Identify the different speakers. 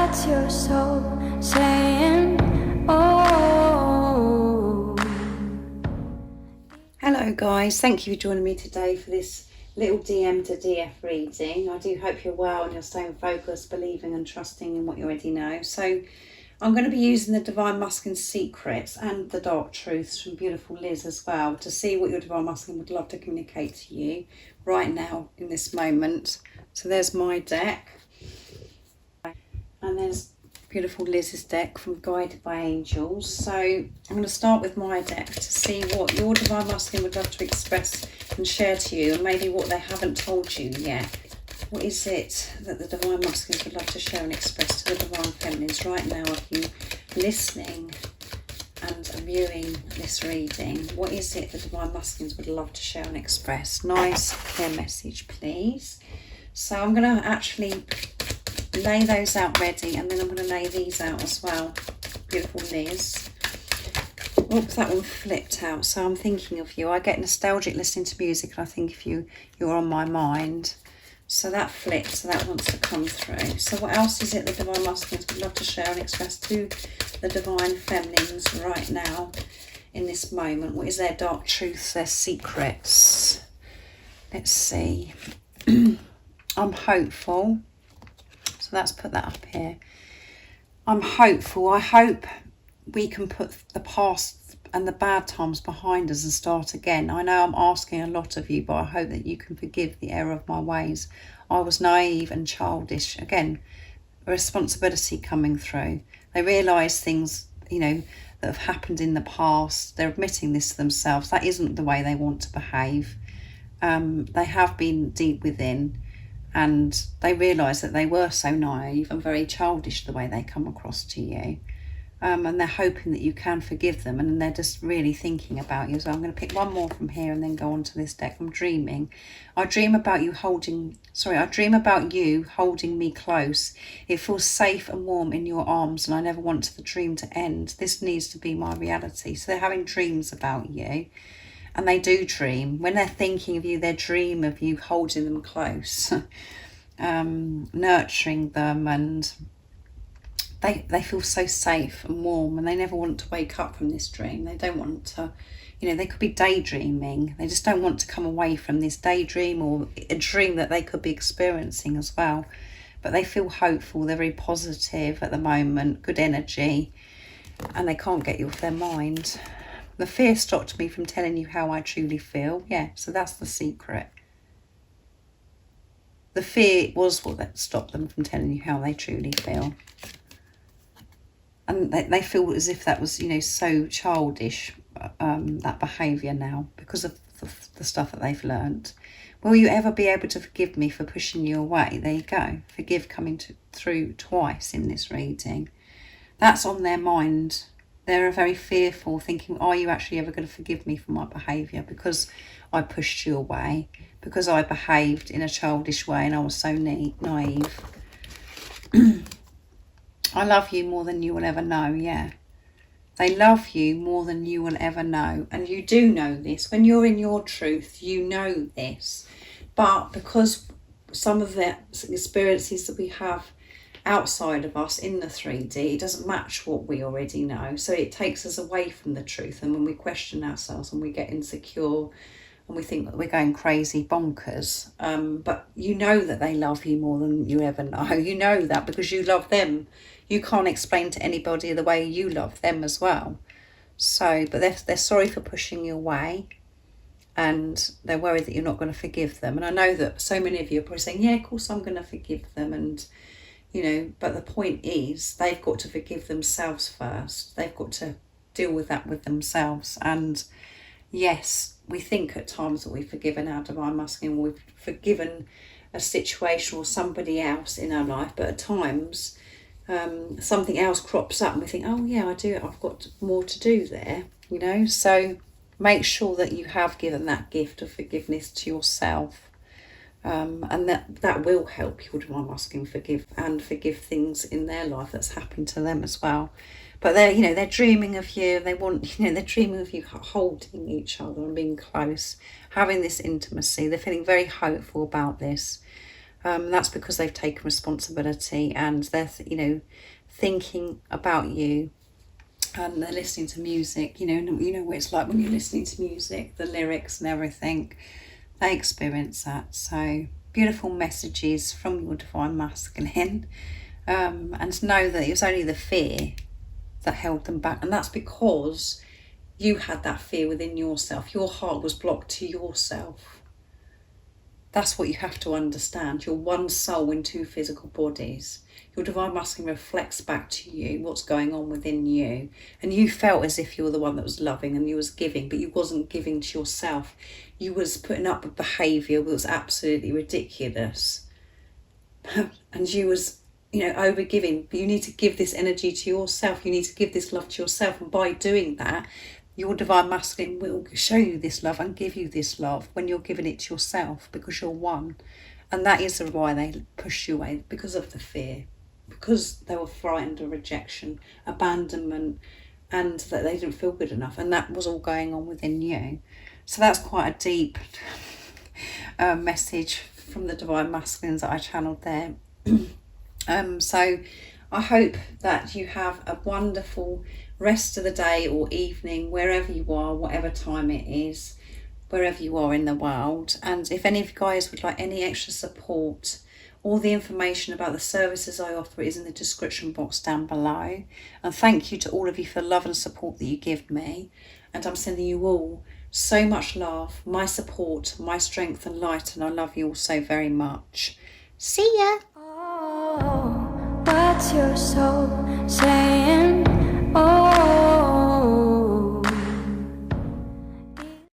Speaker 1: That's your soul saying, oh.
Speaker 2: Hello guys, thank you for joining me today for this little DM to DF reading. I do hope you're well and you're staying focused, believing and trusting in what you already know. So I'm going to be using the Divine Masculine Secrets and the Dark Truths from beautiful Liz as well to see what your Divine Masculine would love to communicate to you right now in this moment. So there's my deck. And there's beautiful Liz's deck from Guided by Angels. So I'm going to start with my deck to see what your Divine Masculine would love to express and share to you, and maybe what they haven't told you yet. What is it that the Divine Masculines would love to share and express to the Divine Feminines right now of you listening and viewing this reading? What is it the Divine Masculines would love to share and express? Nice, clear message, please. So I'm going to actually lay those out ready, and then I'm going to lay these out as well. Beautiful Liz. Oops, that one flipped out. So I'm thinking of you. I get nostalgic listening to music and I think of you, you're on my mind. So that flipped, so that wants to come through. So what else is it the Divine Masculines would love to share and express to the Divine Feminines right now in this moment? What is their dark truths, their secrets? Let's see. I'm hopeful. So let's put that up here. I'm hopeful. I hope we can put the past and the bad times behind us and start again. I know I'm asking a lot of you, but I hope that you can forgive the error of my ways. I was naive and childish. Again, a responsibility coming through. They realise things, you know, that have happened in the past. They're admitting this to themselves. That isn't the way they want to behave. They have been deep within, and they realise that they were so naive and very childish the way they come across to you. And they're hoping that you can forgive them, and they're just really thinking about you. So I'm going to pick one more from here and then go on to this deck. I'm dreaming. I dream about you holding me close. It feels safe and warm in your arms, and I never want the dream to end. This needs to be my reality. So they're having dreams about you, and they do dream. When they're thinking of you, they dream of you holding them close, nurturing them, and they feel so safe and warm, and they never want to wake up from this dream. They don't want to, you know, they could be daydreaming. They just don't want to come away from this daydream or a dream that they could be experiencing as well. But they feel hopeful. They're very positive at the moment, good energy, and they can't get you off their mind. The fear stopped me from telling you how I truly feel. Yeah, so that's the secret. The fear was what that stopped them from telling you how they truly feel. And they feel as if that was, you know, so childish, that behaviour now, because of the stuff that they've learned. Will you ever be able to forgive me for pushing you away? There you go. Forgive coming through twice in this reading. That's on their mind. They're very fearful, thinking, are you actually ever going to forgive me for my behaviour? Because I pushed you away, because I behaved in a childish way and I was so naive. I love you more than you will ever know, yeah. They love you more than you will ever know. And you do know this. When you're in your truth, you know this. But because some of the experiences that we have outside of us in the 3D, it doesn't match what we already know. So it takes us away from the truth. And when we question ourselves and we get insecure and we think that we're going crazy bonkers, but you know that they love you more than you ever know. You know that because you love them. You can't explain to anybody the way you love them as well. So, but they're sorry for pushing you away, and they're worried that you're not going to forgive them. And I know that so many of you are probably saying, yeah, of course I'm going to forgive them. And, you know, but the point is they've got to forgive themselves first. They've got to deal with that with themselves. And yes, we think at times that we've forgiven our Divine Masculine, we've forgiven a situation or somebody else in our life, but at times something else crops up and we think, oh yeah, I've got more to do there, you know. So make sure that you have given that gift of forgiveness to yourself, and that will help your Divine Masculine forgive things in their life that's happened to them as well. But they're dreaming of you. They're dreaming of you holding each other and being close, having this intimacy. They're feeling very hopeful about this. That's because they've taken responsibility and they're, you know, thinking about you. And they're listening to music, you know what it's like when you're listening to music, the lyrics and everything. They experience that. So beautiful messages from your divine masculine. And know that it was only the fear that held them back. And that's because you had that fear within yourself. Your heart was blocked to yourself. That's what you have to understand. You're one soul in two physical bodies. Your divine masculine reflects back to you what's going on within you. And you felt as if you were the one that was loving and you was giving, but you wasn't giving to yourself. You was putting up with behaviour that was absolutely ridiculous. And you was, you know, over giving. But you need to give this energy to yourself. You need to give this love to yourself. And by doing that, your divine masculine will show you this love and give you this love when you're giving it to yourself, because you're one. And that is why they push you away, because of the fear, because they were frightened of rejection, abandonment, and that they didn't feel good enough. And that was all going on within you. So that's quite a deep message from the divine masculines that I channeled there. So I hope that you have a wonderful rest of the day or evening, wherever you are, whatever time it is, wherever you are in the world. And if any of you guys would like any extra support, all the information about the services I offer is in the description box down below. And thank you to all of you for the love and support that you give me. And I'm sending you all so much love, my support, my strength and light. And I love you all so very much. See ya.
Speaker 1: Oh, what's your soul saying? Oh.